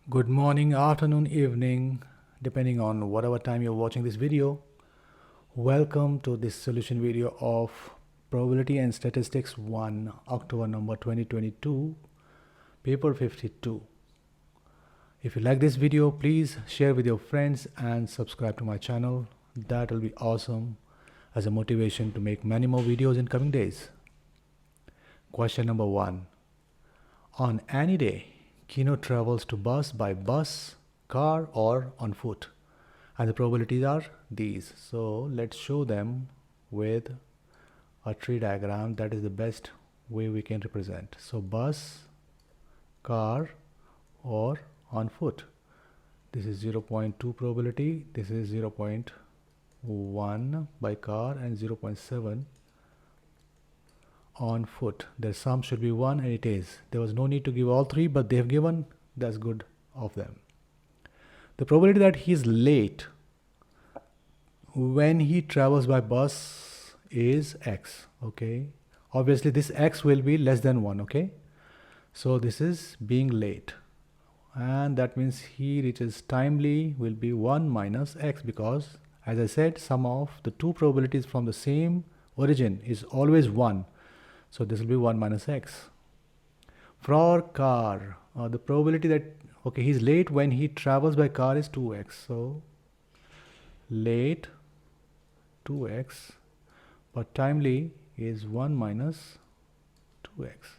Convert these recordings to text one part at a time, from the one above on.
Good morning, afternoon, evening, depending on whatever time you're watching this video. Welcome to this solution video of Probability and Statistics 1, October number 2022, paper 52. If you like this video, please share with your friends and subscribe to my channel. That will be awesome as a motivation to make many more videos in coming days. Question number 1. On any day, Kino travels to by bus, car, or on foot. And the probabilities are these. So let's show them with a tree diagram. That is the best way we can represent. So bus, car, or on foot. This is 0.2 probability. This is 0.1 by car and 0.7 on foot. Their sum should be 1 and it is. There was no need to give all three, but they have given. That's good of them. The probability that he is late when he travels by bus is x. Okay, obviously this x will be less than 1. Okay, so this is being late, and that means he reaches timely will be 1 minus x, because as I said, sum of the two probabilities from the same origin is always 1. So this will be 1 minus x. For car, the probability that he's late when he travels by car is 2x. So late 2x, but timely is 1 minus 2x.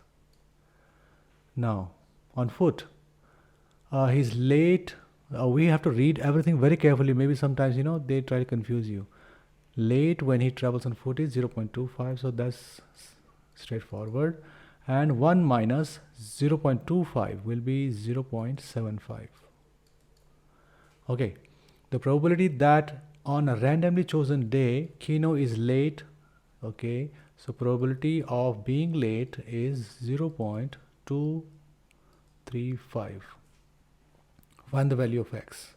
Now on foot, he's late. We have to read everything very carefully. Maybe sometimes they try to confuse you. Late when he travels on foot is 0.25. So that's straightforward. And 1 minus 0.25 will be 0.75. Okay, the probability that on a randomly chosen day Kino is late, okay, so probability of being late is 0.235. Find the value of x.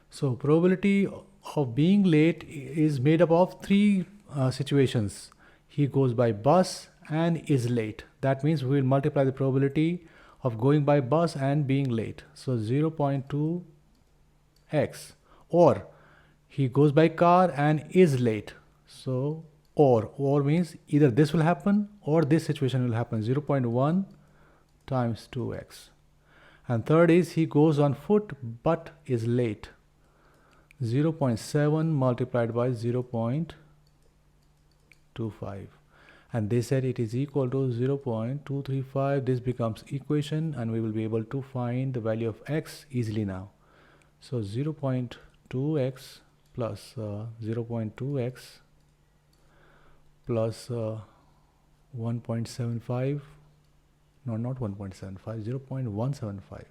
So probability of being late is made up of three situations. He goes by bus and is late. That means we will multiply the probability of going by bus and being late. So 0.2x. Or he goes by car and is late. So or means either this will happen or this situation will happen. 0.1 times 2x. And third is he goes on foot but is late. 0.7 multiplied by 0.25, and they said it is equal to 0.235. This becomes equation, and we will be able to find the value of x easily now. So 0.2x plus 0.2x plus 1.75, no, not 1.75, 0.175.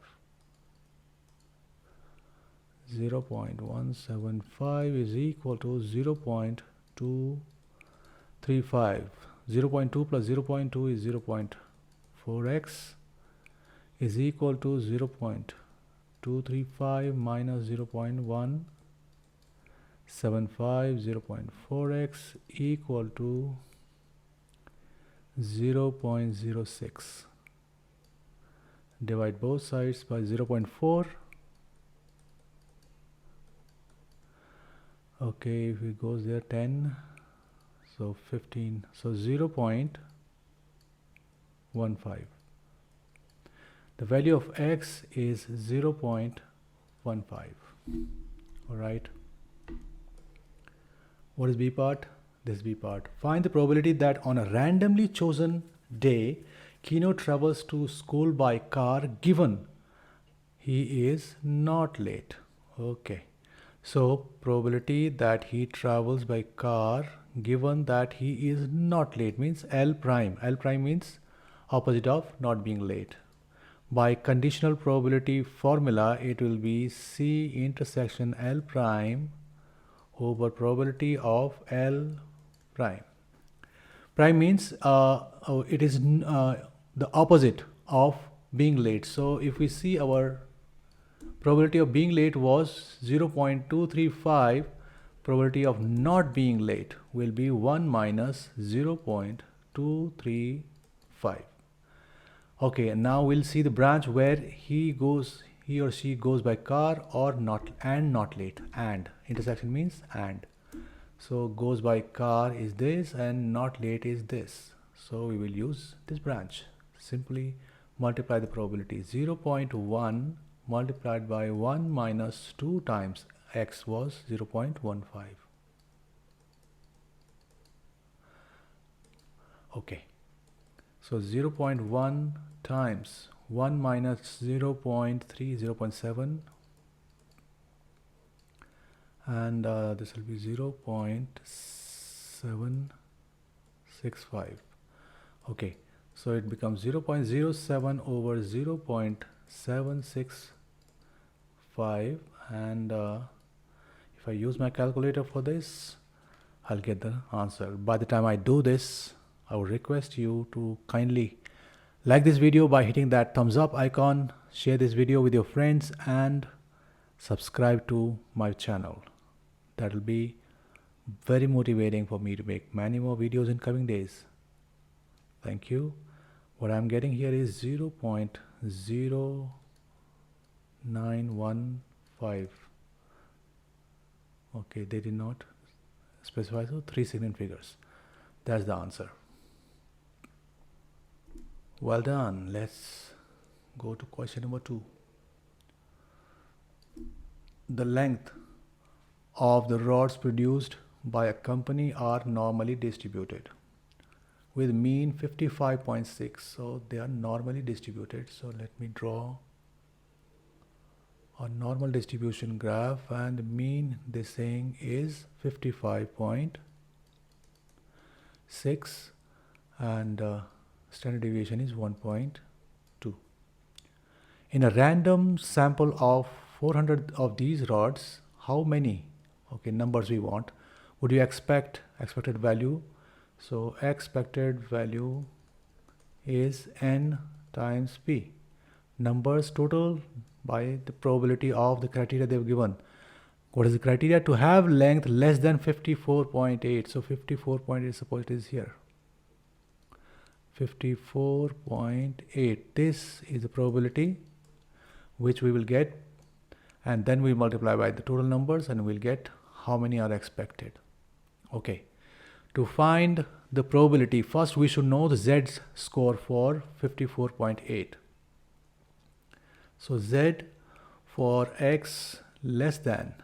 0.175 is equal to 0.235. 0.2 plus 0.2 is 0.4x is equal to 0.235 minus 0.175. 0.4x equal to 0.06. Divide both sides by 0.4. Okay, if it goes there 10, so 15, so 0.15. The value of x is 0.15. All right. What is B part? This B part. Find the probability that on a randomly chosen day, Kino travels to school by car given he is not late. Okay. So probability that he travels by car given that he is not late means L prime. L prime means opposite of not being late. By conditional probability formula, it will be C intersection L prime over probability of L prime. Prime means it is the opposite of being late. So if we see our probability of being late was 0.235, probability of not being late will be 1 minus 0.235. Okay, and now we'll see the branch where he goes, he or she goes by car or not, and not late. And intersection means and. So goes by car is this and not late is this. So we will use this branch. Simply multiply the probability. 0.1 multiplied by 1 minus 2 times x was 0.15. Okay. So 0.1 times 1 minus 0.3, 0.7, and this will be 0.765. Okay, so it becomes 0.07 over 0.765, and if I use my calculator for this, I'll get the answer. By the time I do this, I would request you to kindly like this video by hitting that thumbs up icon, share this video with your friends, and subscribe to my channel. That will be very motivating for me to make many more videos in coming days. Thank you. What I'm getting here is 0.0915. Okay, they did not specify, so 3 significant figures. That's the answer. Well done. Let's go to question number 2. The length of the rods produced by a company are normally distributed with mean 55.6. So they are normally distributed. So let me draw a normal distribution graph, and the mean they're saying is 55.6, and standard deviation is 1.2. In a random sample of 400 of these rods, how many numbers we want would you expected value? So expected value is n times p, numbers total by the probability of the criteria they've given. What is the criteria? To have length less than 54.8. So 54.8, suppose it is here, 54.8. This is the probability which we will get, and then we multiply by the total numbers and we'll get how many are expected. Okay, to find the probability, first we should know the Z score for 54.8. So Z for x less than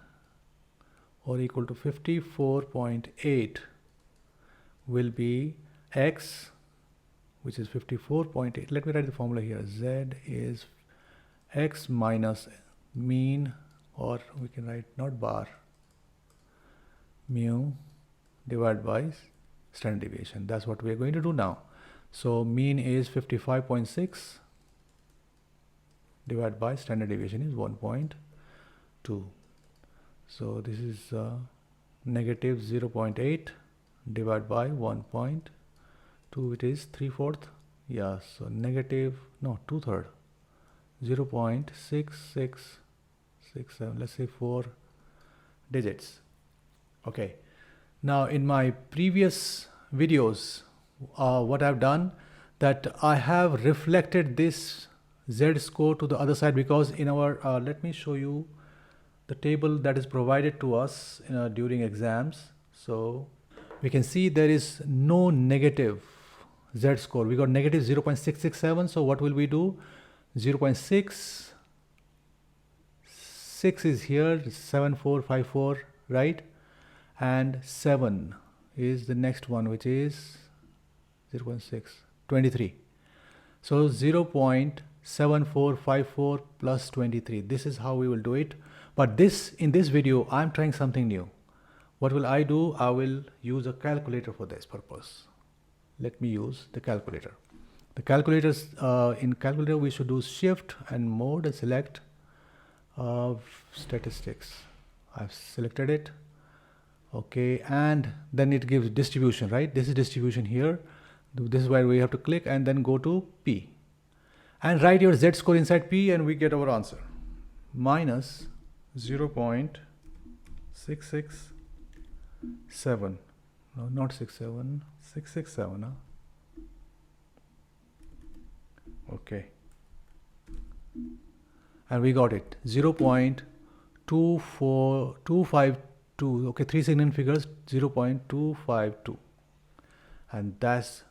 or equal to 54.8 will be x, which is 54.8. Let me write the formula here. Z is x minus mean, or we can write not bar, mu divided by standard deviation. That's what we are going to do now. So mean is 55.6 divided by standard deviation is 1.2. So this is negative 0.8 divided by 1.2, it is 3/4. Yeah, so negative, no, 2/3, 0.6667, let's say 4 digits. Okay, now in my previous videos, what I've done, that I have reflected this Z score to the other side, because in our let me show you the table that is provided to us during exams. So we can see there is no negative Z score. We got negative 0.667. So what will we do? 0.6 is here, 7454, right? And 7 is the next one, which is 0.6, 23. So 0.7454 plus 23. This is how we will do it. But in this video, I'm trying something new. What will I do? I will use a calculator for this purpose. Let me use the calculator. The calculators, in calculator, we should do shift and mode and select statistics. I've selected it. Okay, and then it gives distribution, right? This is distribution here. This is where we have to click and then go to P. And write your Z score inside P, and we get our answer. Minus 0.667. No, not 67, 667. Huh? Okay. and we got it 0.24252. Okay, three significant figures, 0.252, and that's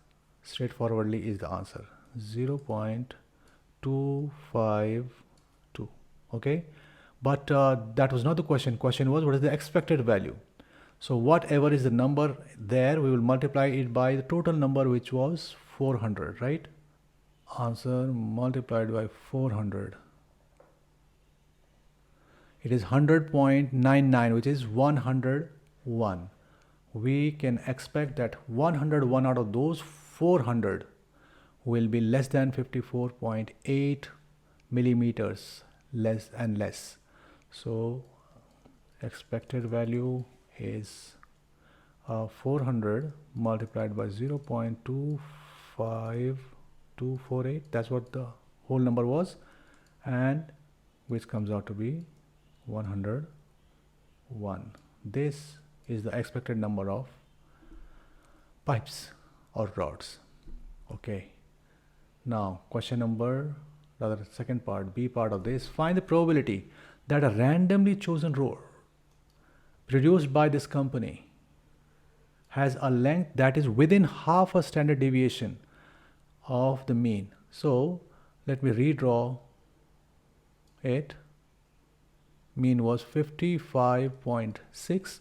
straightforwardly is the answer, 0.252. Okay, but that was not the question. Question was, what is the expected value? So whatever is the number there, we will multiply it by the total number, which was 400, right? Answer multiplied by 400. It is 100.99, which is 101. We can expect that 101 out of those 400 will be less than 54.8 millimeters, less and less. So expected value is 400 multiplied by 0.25248. That's what the whole number was, and which comes out to be 101. This is the expected number of pipes or rods. Okay, now question number, rather second part, B part of this. Find the probability that a randomly chosen rod produced by this company has a length that is within half a standard deviation of the mean. So let me redraw it. Mean was 55.6.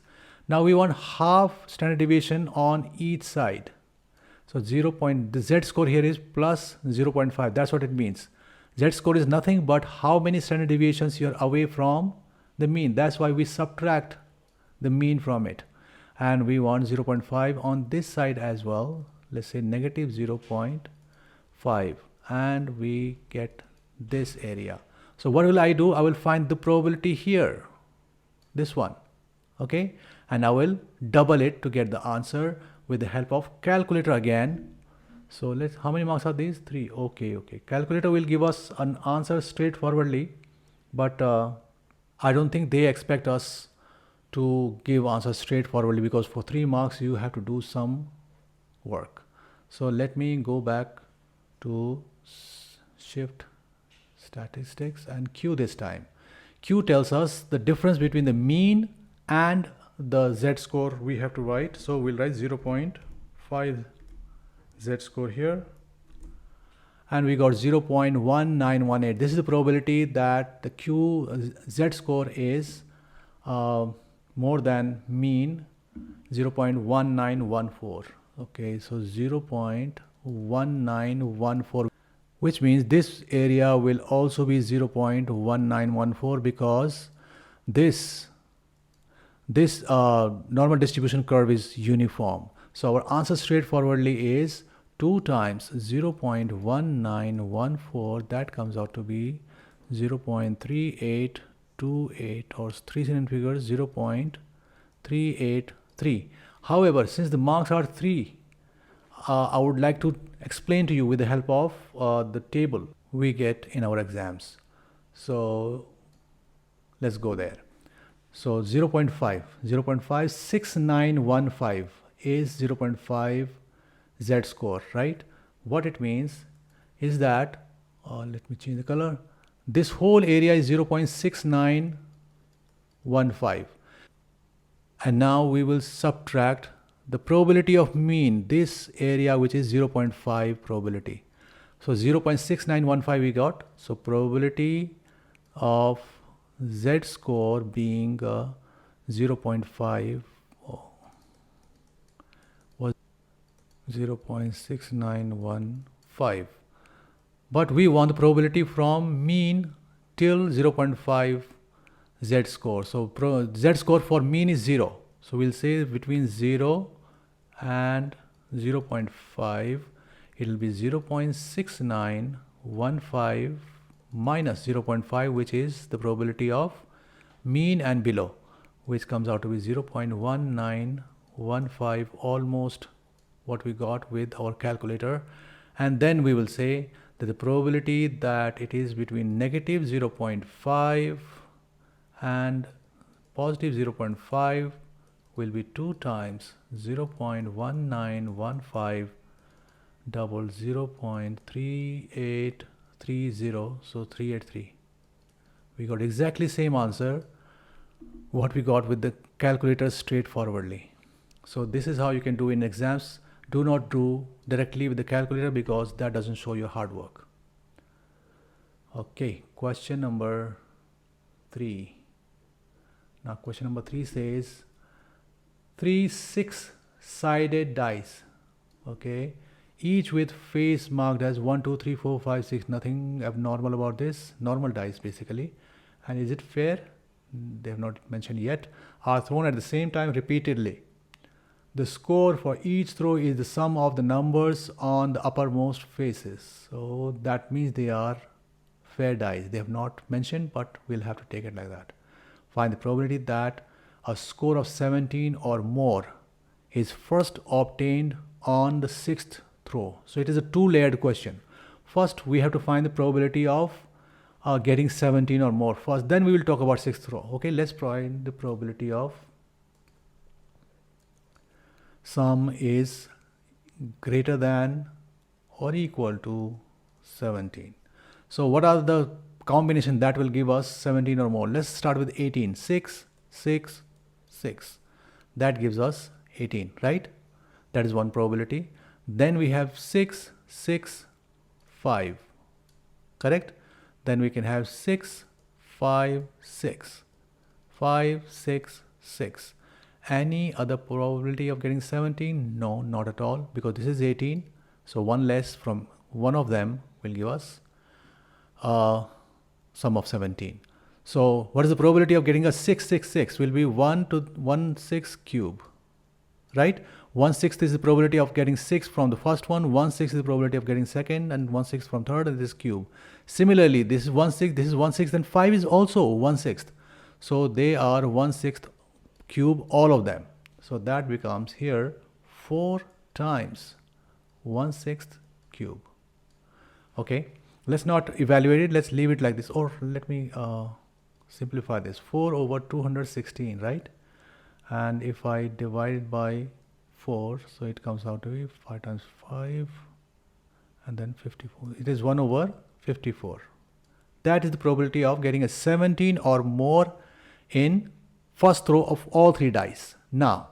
Now we want half standard deviation on each side. So the z score here is plus 0.5. That's what it means. Z score is nothing but how many standard deviations you are away from the mean. That's why we subtract the mean from it. And we want 0.5 on this side as well. Let's say negative 0.5. And we get this area. So what will I do? I will find the probability here, this one, okay? And I will double it to get the answer with the help of calculator again. So how many marks are these? 3. Okay. Calculator will give us an answer straightforwardly, but I don't think they expect us to give answers straightforwardly, because for 3 marks you have to do some work. So let me go back to shift statistics and Q this time. Q tells us the difference between the mean and the Z score we have to write. So we'll write 0.5 Z score here, and we got 0.1918. This is the probability that the Z score is more than mean 0.1914. Okay, so 0.1914, which means this area will also be 0.1914, because this normal distribution curve is uniform. So our answer straightforwardly is 2 times 0.1914. That comes out to be 0.3828, or 3 significant figures, 0.383. However, since the marks are 3, I would like to explain to you with the help of the table we get in our exams. So let's go there. So 0.6915 is 0.5 Z score, right? What it means is that, let me change the color. This whole area is 0.6915. And now we will subtract the probability of mean, this area which is 0.5 probability. So 0.6915 we got. So probability of Z score being 0.5 was 0.6915. But we want the probability from mean till 0.5 Z score. So Z score for mean is 0. So we'll say between 0 and 0.5, it will be 0.6915 minus 0.5, which is the probability of mean and below, which comes out to be 0.1915, almost what we got with our calculator. And then we will say that the probability that it is between negative 0.5 and positive 0.5 will be 2 times 0.1915 double 0.3830, so 383. We got exactly same answer what we got with the calculator straightforwardly. So this is how you can do in exams. Do not do directly with the calculator because that doesn't show your hard work. Okay, question number 3. Now question number 3 says 3 6-sided dice, okay, each with face marked as 1 2 3 4 5 6. Nothing abnormal about this, normal dice basically. And is it fair? They have not mentioned yet. Are thrown at the same time repeatedly. The score for each throw is the sum of the numbers on the uppermost faces. So that means they are fair dice. They have not mentioned, but we'll have to take it like that. Find the probability that a score of 17 or more is first obtained on the 6th throw. So it is a 2-layered question. First, we have to find the probability of getting 17 or more first. Then we will talk about 6th throw. Okay, let's find the probability of sum is greater than or equal to 17. So what are the combination that will give us 17 or more? Let's start with 18. 6, 6, 6. That gives us 18, right? That is one probability. Then we have 6, 6, 5. Correct? Then we can have 6, 5, 6. 5, 6, 6. Any other probability of getting 17? No, not at all, because this is 18. So one less from one of them will give us sum of 17. So what is the probability of getting a 666? Will be 1 to 1 6 cube, right? 1/6 is the probability of getting 6 from the first one, 1/6 is the probability of getting second, and 1/6 from third, and this cube. Similarly, this is 1/6, this is 1/6, and 5 is also 1/6. So they are 1/6 cube, all of them. So that becomes here 4 times 1/6 cube. Okay, let's not evaluate it, let's leave it like this, or let me simplify this. 4 over 216, right? And if I divide it by 4, so it comes out to be 5 times 5 and then 54. It is 1 over 54. That is the probability of getting a 17 or more in first throw of all 3 dice. Now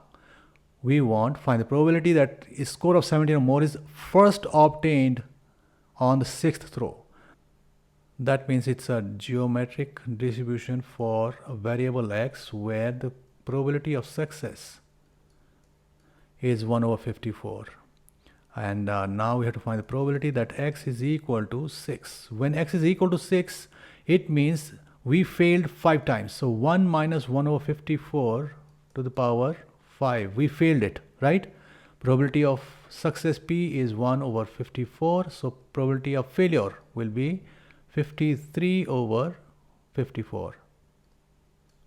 we want find the probability that a score of 17 or more is first obtained on the 6th throw. That means it's a geometric distribution for a variable x where the probability of success is 1 over 54. And now we have to find the probability that x is equal to 6. When x is equal to 6, it means we failed 5 times. So 1 minus 1 over 54 to the power 5. We failed it, right? Probability of success P is 1 over 54. So probability of failure will be 53 over 54.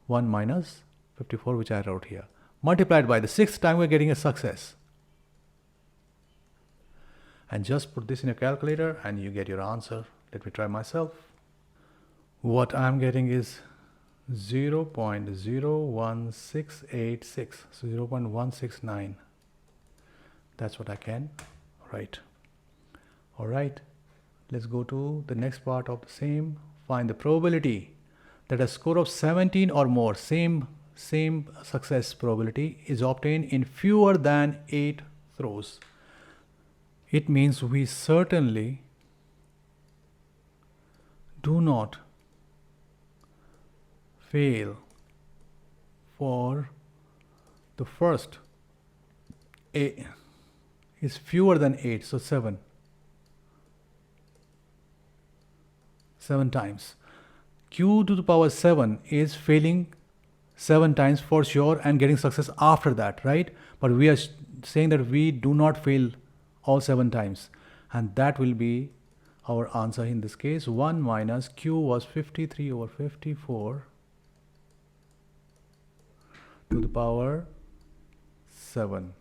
1 minus 54, which I wrote here. Multiplied by the 6th time, we're getting a success. And just put this in a calculator and you get your answer. Let me try myself. What I'm getting is 0.01686, so 0.169. That's what I can write. All right, let's go to the next part of the same. Find the probability that a score of 17 or more, same success probability, is obtained in fewer than 8 throws. It means we certainly do not fail for the first 8 is fewer than 8, so 7 times. Q to the power 7 is failing 7 times for sure and getting success after that, right? But we are saying that we do not fail all 7 times, and that will be our answer in this case. 1 minus Q was 53 over 54 to the power 7,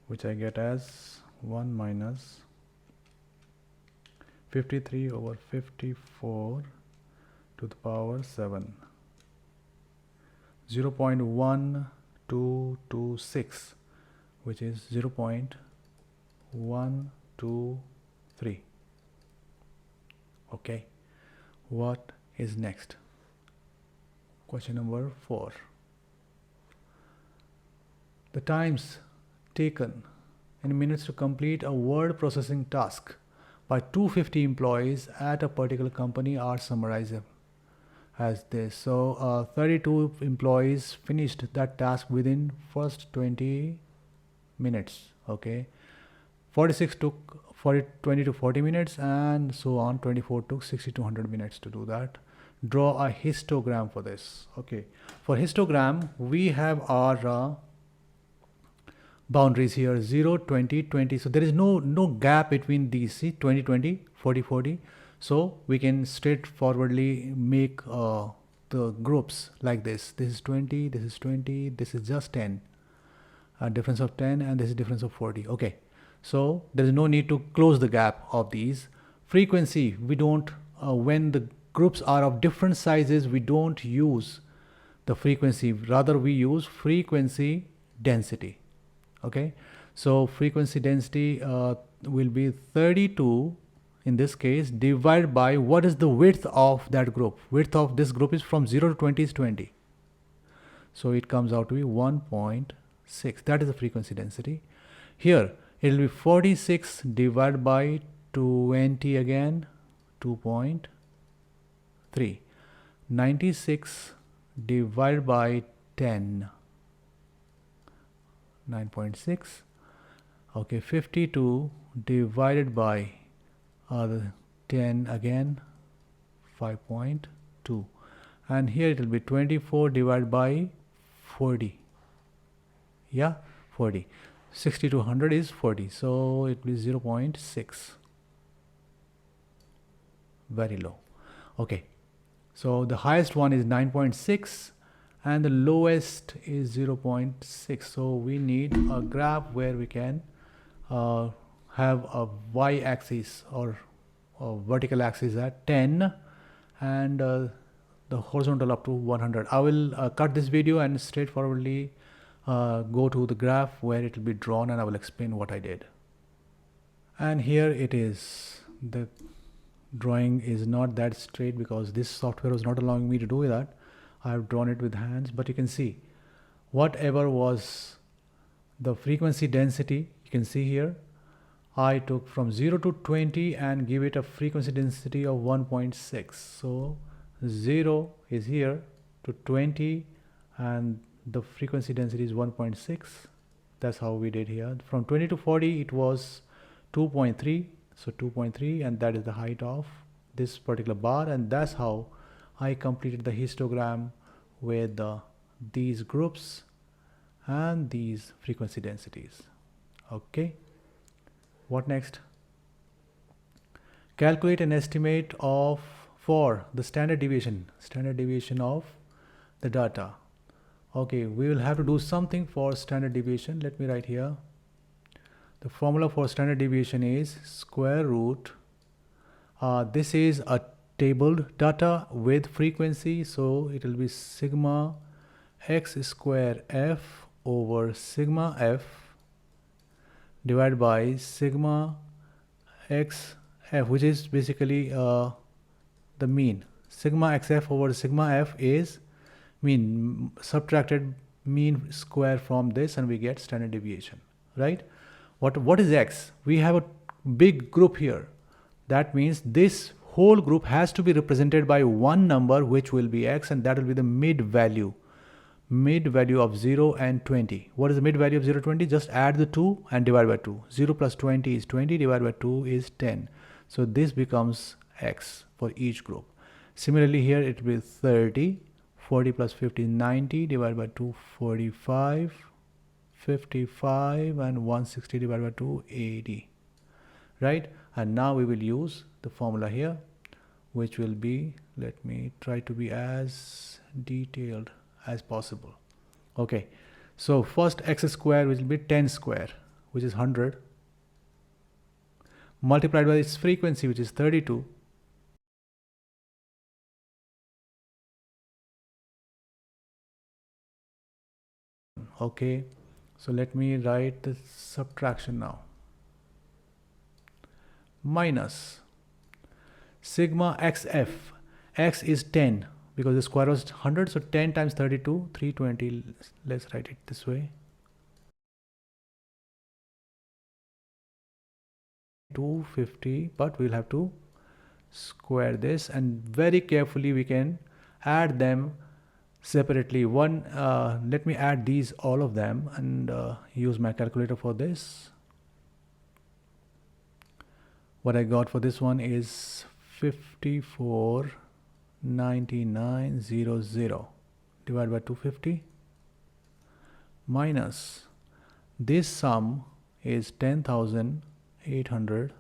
which I get as 1 minus 53 over 54 to the power 7. 0.1226, which is 0.123. Okay, what is next? Question number 4. The times taken in minutes to complete a word processing task by 250 employees at a particular company are summarized as this. So 32 employees finished that task within first 20 minutes. Okay, 46 took 20 to 40 minutes, and so on. 24 took 60 to 100 minutes to do that. Draw a histogram for this. Okay, for histogram we have our boundaries here: 0, 20, 20. So there is no gap between these. See, 20, 20, 40, 40. So we can straightforwardly make the groups like this. This is 20, this is 20, this is just 10. A difference of 10, and this is difference of 40. Okay, so there is no need to close the gap of these. Frequency, we don't, when the groups are of different sizes, we don't use the frequency, rather we use frequency density. Okay, so frequency density will be 32 in this case, divided by what is the width of that group. Width of this group is from 0 to 20 is 20. So it comes out to be 1.6. That is the frequency density. Here it will be 46 divided by 20 again, 2.3. 96 divided by 10, 9.6. Okay, 52 divided by 10 again, 5.2. And here it will be 24 divided by 40. Yeah, 40. 60 to 100 is 40. So it will be 0.6. Very low. Okay, so the highest one is 9.6 and the lowest is 0.6. So we need a graph where we can have a y-axis or a vertical axis at 10 and the horizontal up to 100. I will cut this video and straightforwardly go to the graph where it will be drawn, and I will explain what I did. And here it is. The drawing is not that straight because this software was not allowing me to do that. I have drawn it with hands, but you can see whatever was the frequency density, you can see here I took from 0 to 20 and give it a frequency density of 1.6. So 0 is here to 20 and the frequency density is 1.6. That's how we did here. From 20 to 40 it was 2.3. So 2.3, and that is the height of this particular bar, and that's how I completed the histogram with these groups and these frequency densities. Okay, what next? Calculate an estimate of for the standard deviation of the data. Okay, we will have to do something for standard deviation. Let me write here. The formula for standard deviation is square root. This is a tabled data with frequency, so it will be sigma x square f over sigma f divided by sigma x f, which is basically the mean. Sigma xf over sigma f is mean, subtracted mean square from this, and we get standard deviation, right? What is x? We have a big group here. That means this whole group has to be represented by one number, which will be x, and that will be the mid value of 0 and 20. What is the mid value of 0, 20? Just add the 2 and divide by 2. 0 plus 20 is 20, divided by 2 is 10. So this becomes x for each group. Similarly here it will be 30, 40 plus 50 is 90, divided by 2 45, 55, and 160 divided by 2 80, right? And now we will use the formula here, which will be, let me try to be as detailed as possible. Okay, so first x square, which will be 10 square, which is 100, multiplied by its frequency, which is 32, okay. So let me write the subtraction now. Minus sigma xf. X is 10 because the square was 100, so 10 times 32, 320. Let's write it this way. 250, but we'll have to square this, and very carefully we can add them separately. Let me add these, all of them, and use my calculator for this. What I got for this one is 549900 divided by 250 minus this sum is 10,800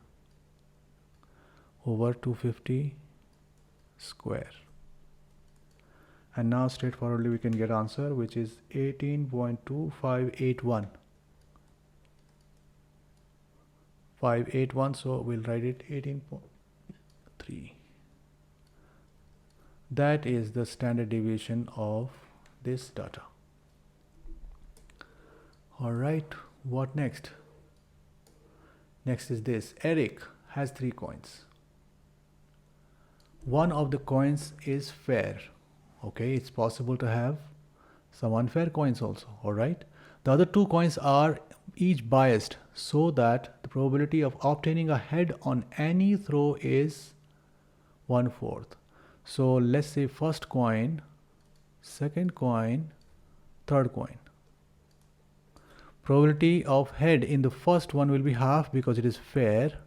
over 250 square. And now straightforwardly we can get answer, which is 18.2581. 581, so we'll write it 18.3. That is the standard deviation of this data. All right, what next? Next is this. Eric has 3 coins. One of the coins is fair. Okay, it's possible to have some unfair coins also. All right, the other 2 coins are each biased, so that the probability of obtaining a head on any throw is 1/4. So let's say first coin, second coin, third coin. Probability of head in the first one will be half because it is fair.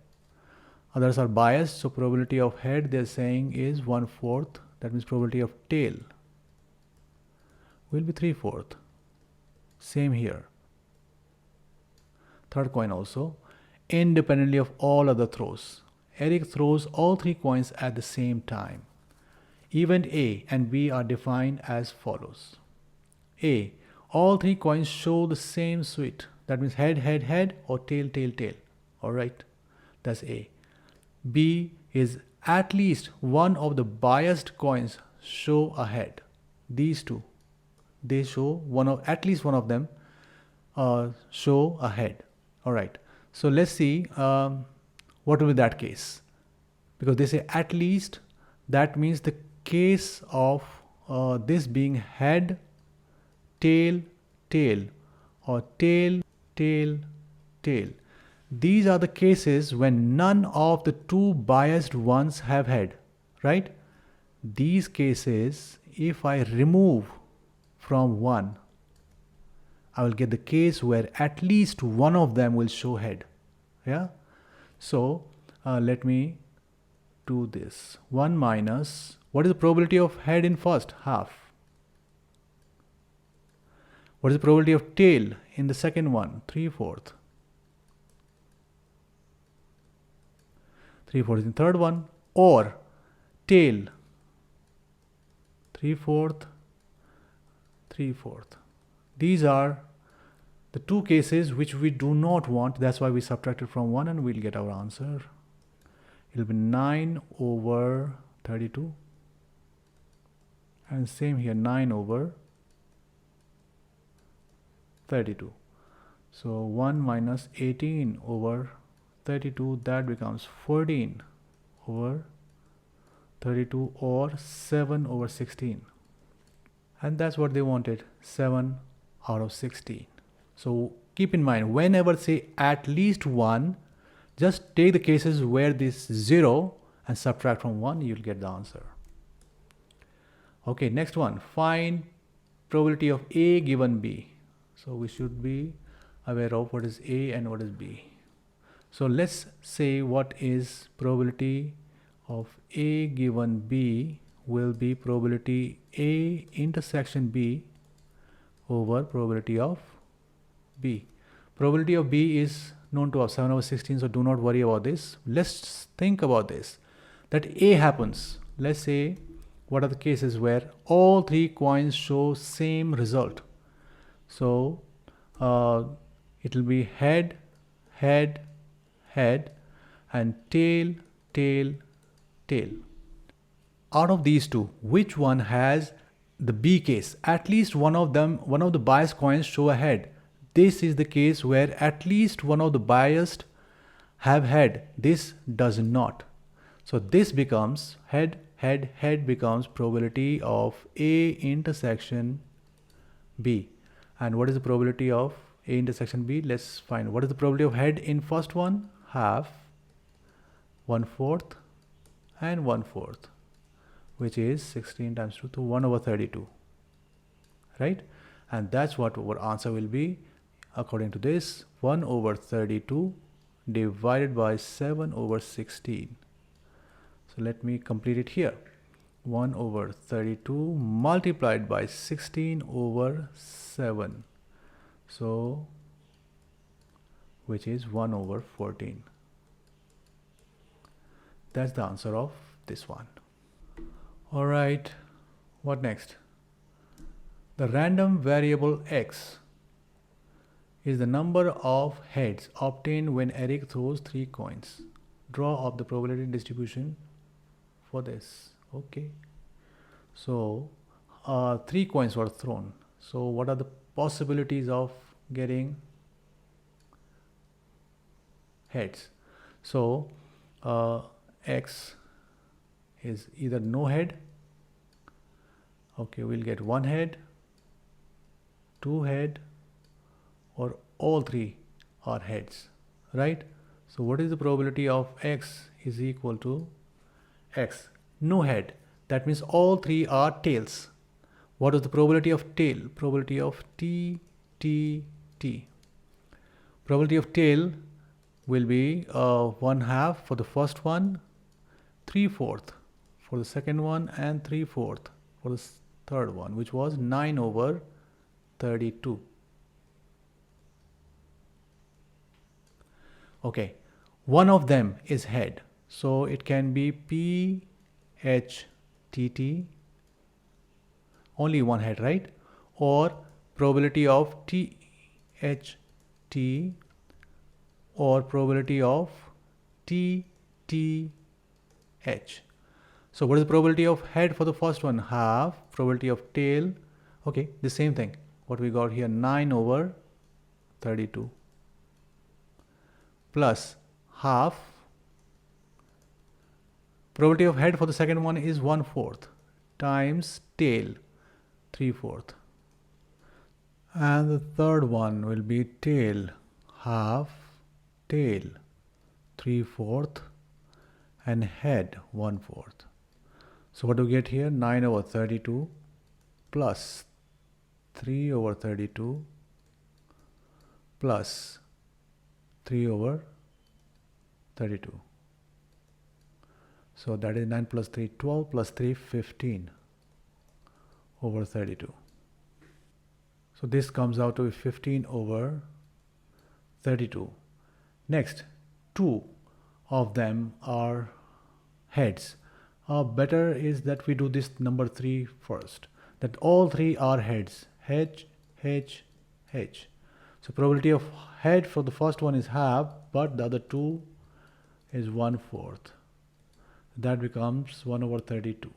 Others are biased, so probability of head they're saying is 1/4. That means probability of tail will be 3/4. Same here. Third coin also, independently of all other throws. Eric throws all 3 coins at the same time. Event A and B are defined as follows. A, all 3 coins show the same suit. That means head, head, head, or tail, tail, tail. All right, that's A. B is at least one of the biased coins show a head. These 2, they show at least one of them show a head. All right, so let's see what will be that case, because they say at least, that means the case of this being head, tail, tail, or tail, tail, tail. These are the cases when none of the 2 biased ones have head, right? These cases, if I remove from one, I will get the case where at least one of them will show head. Yeah, so let me do this. 1 minus, what is the probability of head in first? Half. What is the probability of tail in the second one? 3/4. 3/4 in the third one, or tail 3/4, 3/4. These are the 2 cases which we do not want. That's why we subtracted from 1, and we'll get our answer. It will be 9 over 32. And same here, 9 over 32. So 1 minus 18 over 32, that becomes 14 over 32, or 7 over 16. And that's what they wanted, 7 out of 16. So keep in mind, whenever say at least 1, just take the cases where this 0 and subtract from 1, you'll get the answer. Okay, next one, find probability of A given B. So we should be aware of what is A and what is B. So let's say what is probability of A given B will be probability A intersection B over probability of B. Probability of B is known to us, 7 over 16, so do not worry about this. Let's think about this, that A happens. Let's say what are the cases where all 3 coins show same result. So it will be head, head, head, and tail, tail, tail. Out of these 2, which one has the B case? At least one of them, one of the biased coins show a head. This is the case where at least one of the biased have head. This does not. So this becomes head becomes probability of A intersection B. And what is the probability of A intersection B? Let's find what is the probability of head in first one. Half, 1/4 and 1/4, which is 16 times 2 to 1 over 32, right? And that's what our answer will be according to this, 1 over 32 divided by 7 over 16. So let me complete it here. 1 over 32 multiplied by 16 over 7. So, which is 1 over 14. That's the answer of this one. All right, what next? The random variable x is the number of heads obtained when Eric throws 3 coins. Draw up the probability distribution for this. Okay. So, 3 coins were thrown. So, what are the possibilities of getting heads? So, x is either no head. Okay, we'll get 1 head, 2 head, or all 3 are heads, right? So what is the probability of x is equal to x? No head. That means all 3 are tails. What is the probability of tail? Probability of t. Probability of tail will be 1/2 for the first one, 3/4 for the second one, and 3/4 for the third one, which was 9 over 32. Okay, one of them is head, so it can be P, H, T, T, only one head, right? Or probability of T, H, T, or probability of T, T, H. So what is the probability of head for the first one? Half. Probability of tail, okay, the same thing. What we got here, 9 over 32 plus half. Probability of head for the second one is 1/4 times tail, 3/4. And the third one will be tail, half, tail, 3/4, and head, 1/4. So what do we get here? 9 over 32 plus 3 over 32 plus 3 over 32. So that is 9 plus 3, 12 plus 3, 15 over 32. So this comes out to be 15 over 32. Next, 2 of them are heads. Better is that we do this number 3 first. That all 3 are heads. H, H, H. So probability of head for the first one is half, but the other 2 is 1/4. That becomes 1 over 32.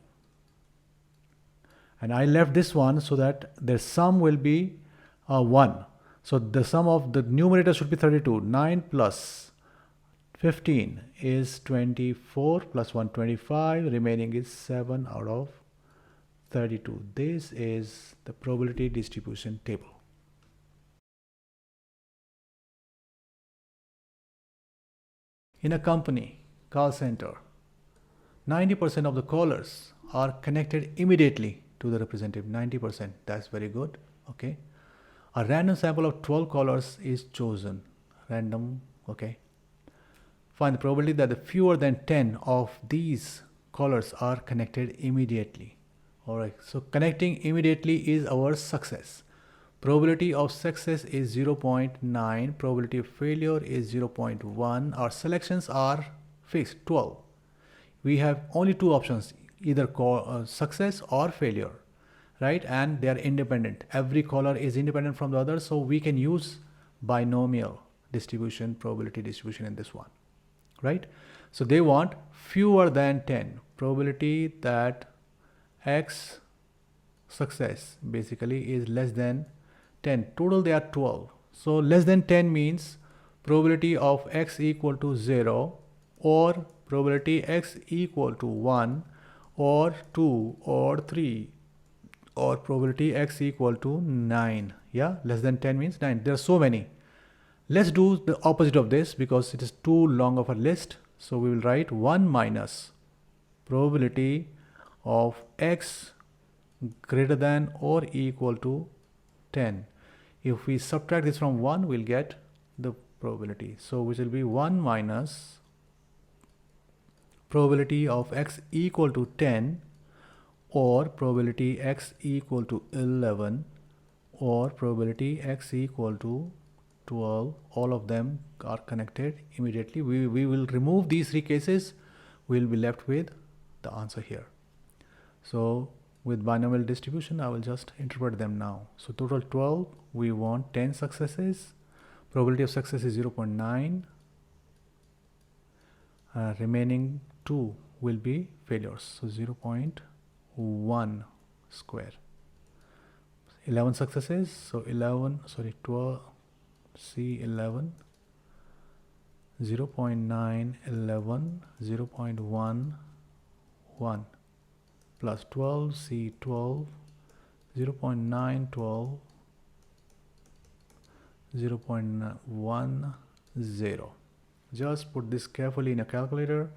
And I left this one so that the sum will be 1. So the sum of the numerator should be 32. 9 plus 15 is 24 plus 1, 25. Remaining is 7 out of 32. This is the probability distribution table. In a company call center, 90% of the callers are connected immediately to the representative. 90%. That's very good. Okay. A random sample of 12 callers is chosen. Random. Okay. Find the probability that the fewer than 10 of these callers are connected immediately. Alright, so connecting immediately is our success. Probability of success is 0.9, probability of failure is 0.1. Our selections are fixed, 12. We have only 2 options, either success or failure, right? And they are independent. Every caller is independent from the other, so we can use binomial distribution, probability distribution in this one. Right? So they want fewer than 10. Probability that X success basically is less than 10. Total they are 12. So less than 10 means probability of X equal to 0 or probability x equal to 1 or 2 or 3, or probability x equal to 9. Yeah, less than 10 means 9. There are so many. Let's do the opposite of this because it is too long of a list. So we will write 1 minus probability of x greater than or equal to 10. If we subtract this from 1, we'll get the probability. So which will be 1 minus probability of x equal to 10 or probability x equal to 11 or probability x equal to 12. All of them are connected immediately. We will remove these three cases. We'll be left with the answer here. So with binomial distribution, I will just interpret them now. So total 12, we want 10 successes. Probability of success is 0.9. Remaining 2 will be failures. So 0.1 square. 11 successes. So 12, C11, 0.9, 11, 0.1, 1. Plus 12, C12, 0.9, 12, 0.10. Just put this carefully in a calculator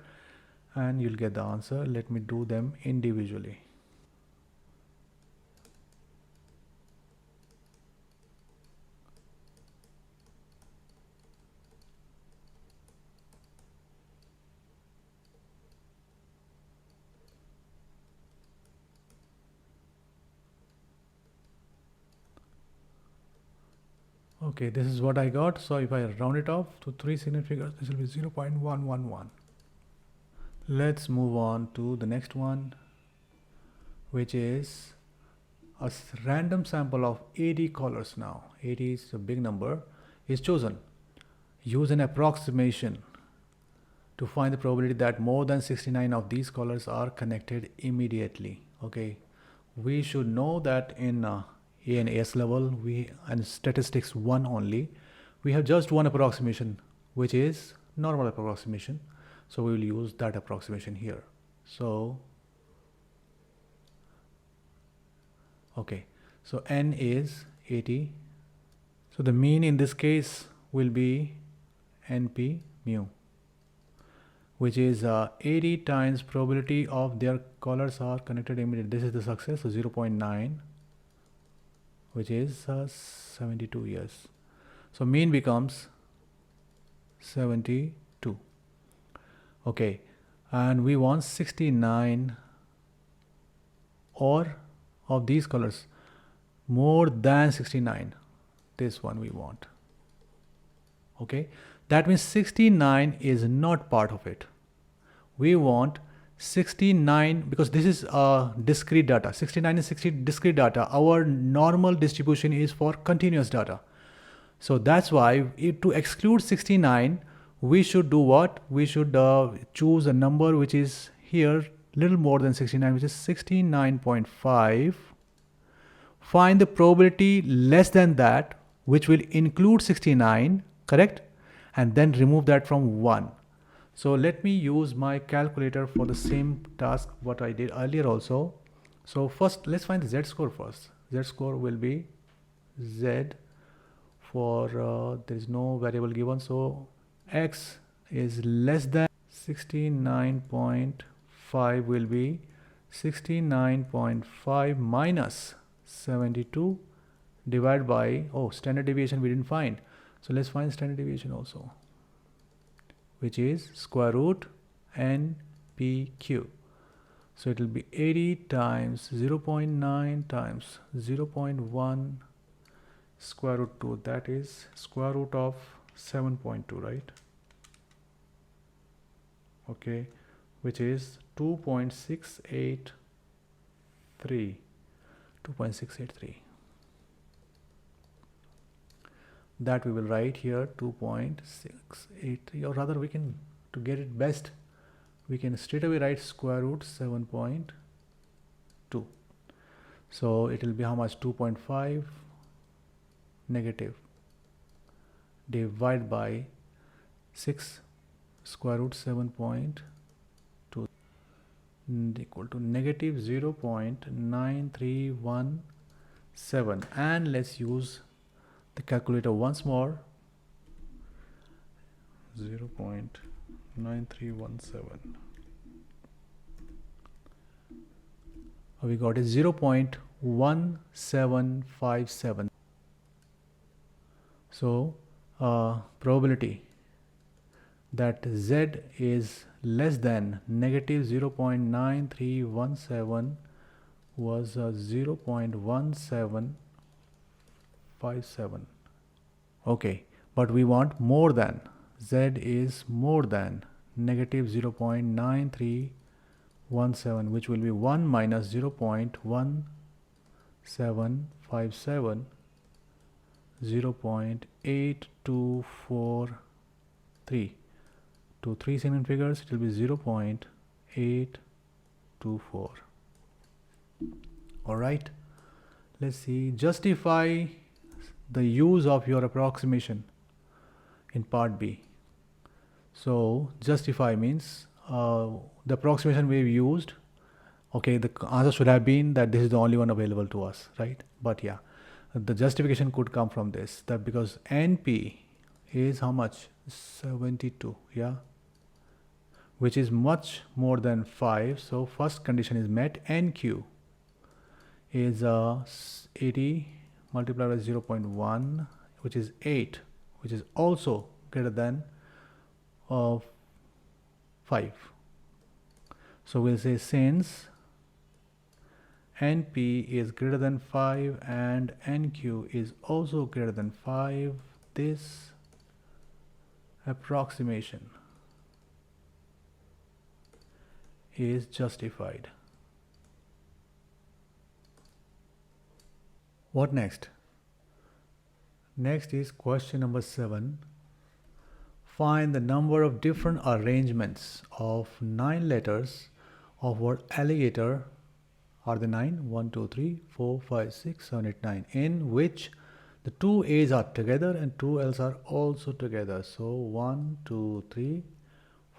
and you'll get the answer. Let me do them individually. Okay, this is what I got. So if I round it off to 3 significant figures, this will be 0.111. Let's move on to the next one, which is a random sample of 80 callers now. 80 is a big number, is chosen. Use an approximation to find the probability that more than 69 of these callers are connected immediately. Okay, we should know that in A and AS level, and statistics 1 only, we have just one approximation, which is normal approximation. So we will use that approximation here. So okay, so n is 80. So the mean in this case will be np mu, which is 80 times probability of their callers are connected immediately. This is the success, so 0.9, which is 72 years. So mean becomes 72. Okay, and we want 69 or of these colors more than 69. This one we want. Okay, that means 69 is not part of it. We want 69 because this is discrete data. 69 is discrete data. Our normal distribution is for continuous data. So that's why to exclude 69, we should do what? We should choose a number which is here little more than 69, which is 69.5. Find the probability less than that, which will include 69, correct? And then remove that from 1. So let me use my calculator for the same task what I did earlier also. So first let's find the z-score first. Z-score will be z for there is no variable given, so x is less than 69.5 will be 69.5 minus 72 divided by, standard deviation we didn't find. So let's find standard deviation also, which is square root NPQ. So it will be 80 times 0.9 times 0.1 square root 2. That is square root of 7.2, right? Okay, which is 2.683. 2.683. That we will write here 2.683, or rather we can, to get it best, we can straight away write square root 7.2. So it will be how much? 2.5 negative divided by 6 square root 7.2. equal to negative 0.9317, and let's use the calculator once more. 0.9317. We got is 0.1757. So probability that Z is less than negative 0.9317 was 0.1757. Okay, but we want more than. Z is more than negative 0.9317, which will be 1 minus 0.1757, 0.8243. To 3 significant figures, it will be 0.824. Alright, let's see. Justify the use of your approximation in part B. So justify means the approximation we've used. Okay, the answer should have been that this is the only one available to us, right? But yeah, the justification could come from this, that because NP is how much? 72, yeah, which is much more than 5. So first condition is met. NQ is 80 multiplied by 0.1, which is 8, which is also greater than 5. So we'll say since NP is greater than 5 and NQ is also greater than 5, this approximation is justified. What next? Next is question number 7. Find the number of different arrangements of 9 letters of word alligator. Are the 9? 1, 2, 3, 4, 5, 6, 7, 8, 9. In which the 2 A's are together and 2 L's are also together. So 1, 2, 3,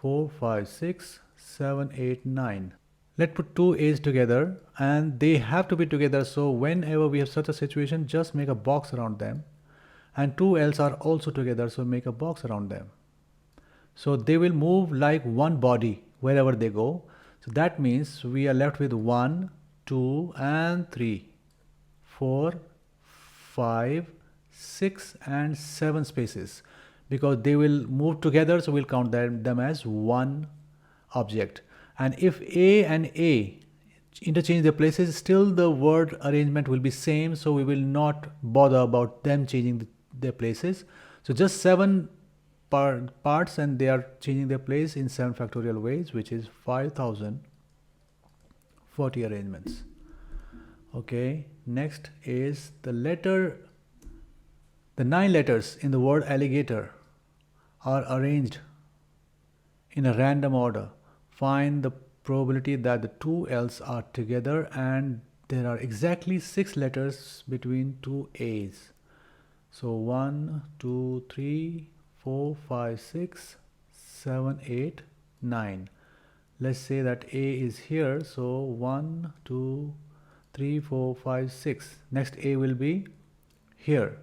4, 5, 6, 7, 8, 9. Let's put 2 A's together and they have to be together. So whenever we have such a situation, just make a box around them. And 2 L's are also together, so make a box around them. So they will move like one body wherever they go. So that means we are left with 1, 2 and 3, 4, 5, 6 and 7 spaces, because they will move together, so we'll count them as one object. And if A and A interchange their places, still the word arrangement will be same, so we will not bother about them changing their places. So just 7 parts and they are changing their place in 7 factorial ways, which is 5040 arrangements. Okay, next is the 9 letters in the word alligator are arranged in a random order. Find the probability that the 2 L's are together and there are exactly 6 letters between 2 A's. So 1, 2, 3, 4, 5, 6, 7, 8, 9. Let's say that A is here. So 1, 2, 3, 4, 5, 6. Next A will be here.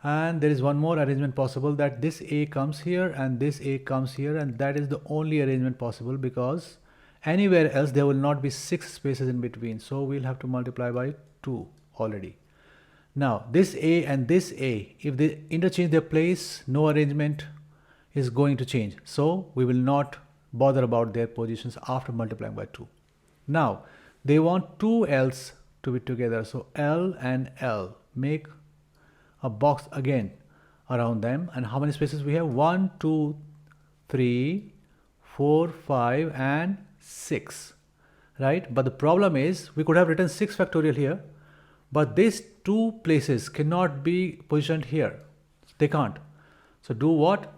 And there is one more arrangement possible, that this A comes here and this A comes here, and that is the only arrangement possible, because anywhere else there will not be 6 spaces in between. So we'll have to multiply by 2 already. Now this A and this A, if they interchange their place, no arrangement is going to change. So we will not bother about their positions after multiplying by 2. Now they want 2 L's to be together. So L and L, make a box again around them. And how many spaces we have? 1, 2, 3, 4, 5 and 6, right? But the problem is we could have written 6 factorial here, but these 2 places cannot be positioned here. They can't. So do what?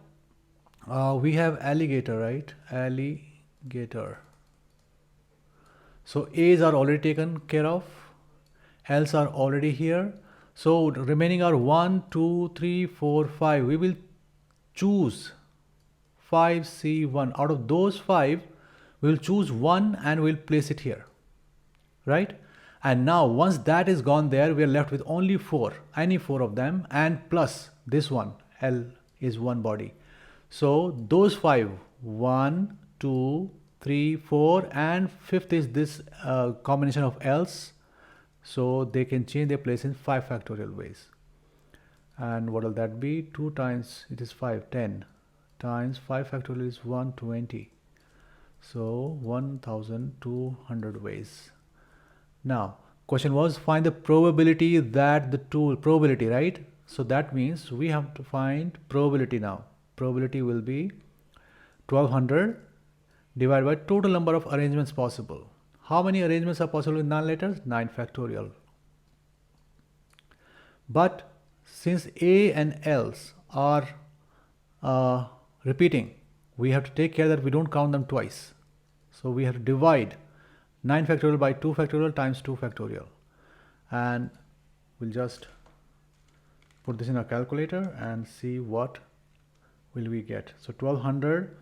We have alligator, right? Alligator. So A's are already taken care of. L's are already here. So remaining are 1, 2, 3, 4, 5. We will choose 5C1. Out of those 5, we'll choose one and we'll place it here, right? And now once that is gone there, we are left with only four, any four of them, and plus this one, L is one body. So those five, 1, 2, 3, 4, and fifth is this combination of L's. So they can change their place in 5 factorial ways. And what will that be? 2 times, it is 5, 10 times 5 factorial is 120. So 1200 ways. Now, question was find the probability that the tool, probability, right? So that means we have to find probability now. Probability will be 1200 divided by total number of arrangements possible. How many arrangements are possible with null letters? 9 factorial. But since A and L's are repeating, we have to take care that we don't count them twice. So we have to divide 9 factorial by 2 factorial times 2 factorial. And we'll just put this in our calculator and see what will we get. So 1200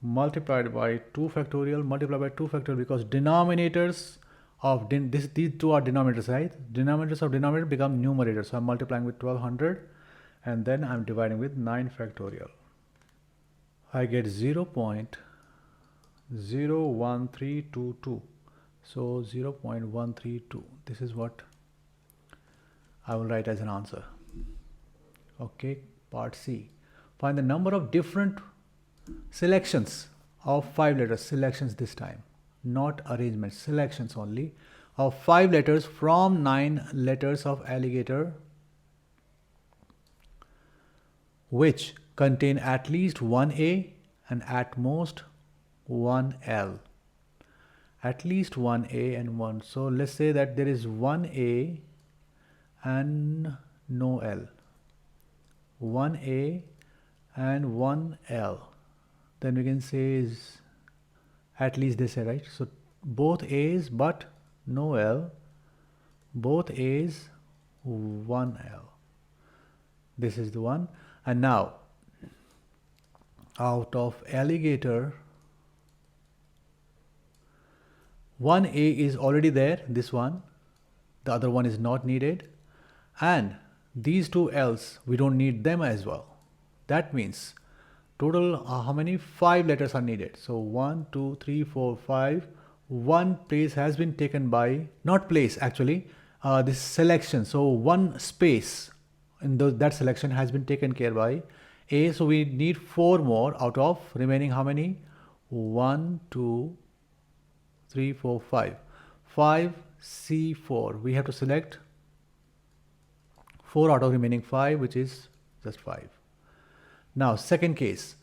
multiplied by 2 factorial multiplied by 2 factorial, because denominators of these two are denominators, right? Denominators of denominator become numerators. So I'm multiplying with 1200 and then I'm dividing with 9 factorial. I get 0.01322. So 0.132. This is what I will write as an answer. Okay, part C. Find the number of different selections of 5 letters, selections this time, not arrangements, selections only, of 5 letters from 9 letters of alligator which contain at least one A and at most one L. At least one A and one. So let's say that there is one A and no L. One A and one L. Then we can say is at least they say, right? So both A's but no L. Both A's, one L. This is the one. And now out of alligator, one A is already there, this one, the other one is not needed, and these two L's, we don't need them as well. That means total how many? 5 letters are needed. So 1, 2, 3, 4, 5. One place has been taken by, not place actually, this selection. So one space in that selection has been taken care by A. So we need 4 more out of remaining how many? 1, 2, 3, 4, 5. 5 C4. We have to select 4 out of remaining 5, which is just 5. Now second case,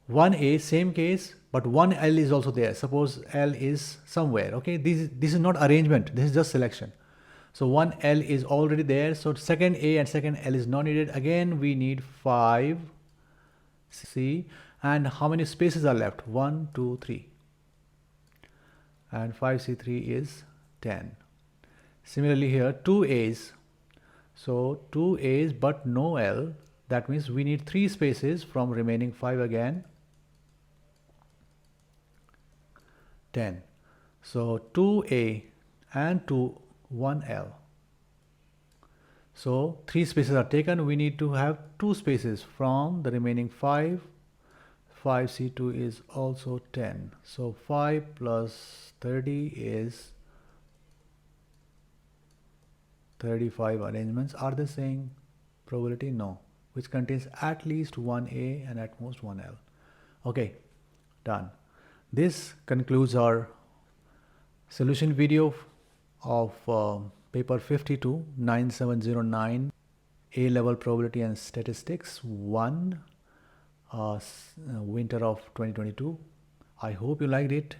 1A, same case, but 1L is also there. Suppose L is somewhere. Okay, this is not arrangement, this is just selection. So 1L is already there. So second A and second L is not needed. Again we need 5 C, and how many spaces are left? 1, 2, 3. And 5C3 is 10. Similarly here 2 A's. So 2 A's but no L. That means we need 3 spaces from remaining 5 again. 10. So 2A and 1L. So 3 spaces are taken. We need to have 2 spaces from the remaining 5. 5C2 is also 10. So 5 plus 30 is 35 arrangements. Are they saying probability? No. Which contains at least one A and at most one L. Okay, done. This concludes our solution video of paper 52 9709 A level probability and statistics 1 winter of 2022. I hope you liked it.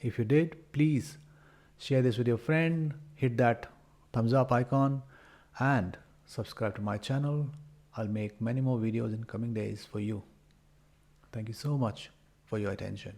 If you did, please share this with your friend, hit that thumbs up icon and subscribe to my channel. I'll make many more videos in coming days for you. Thank you so much for your attention.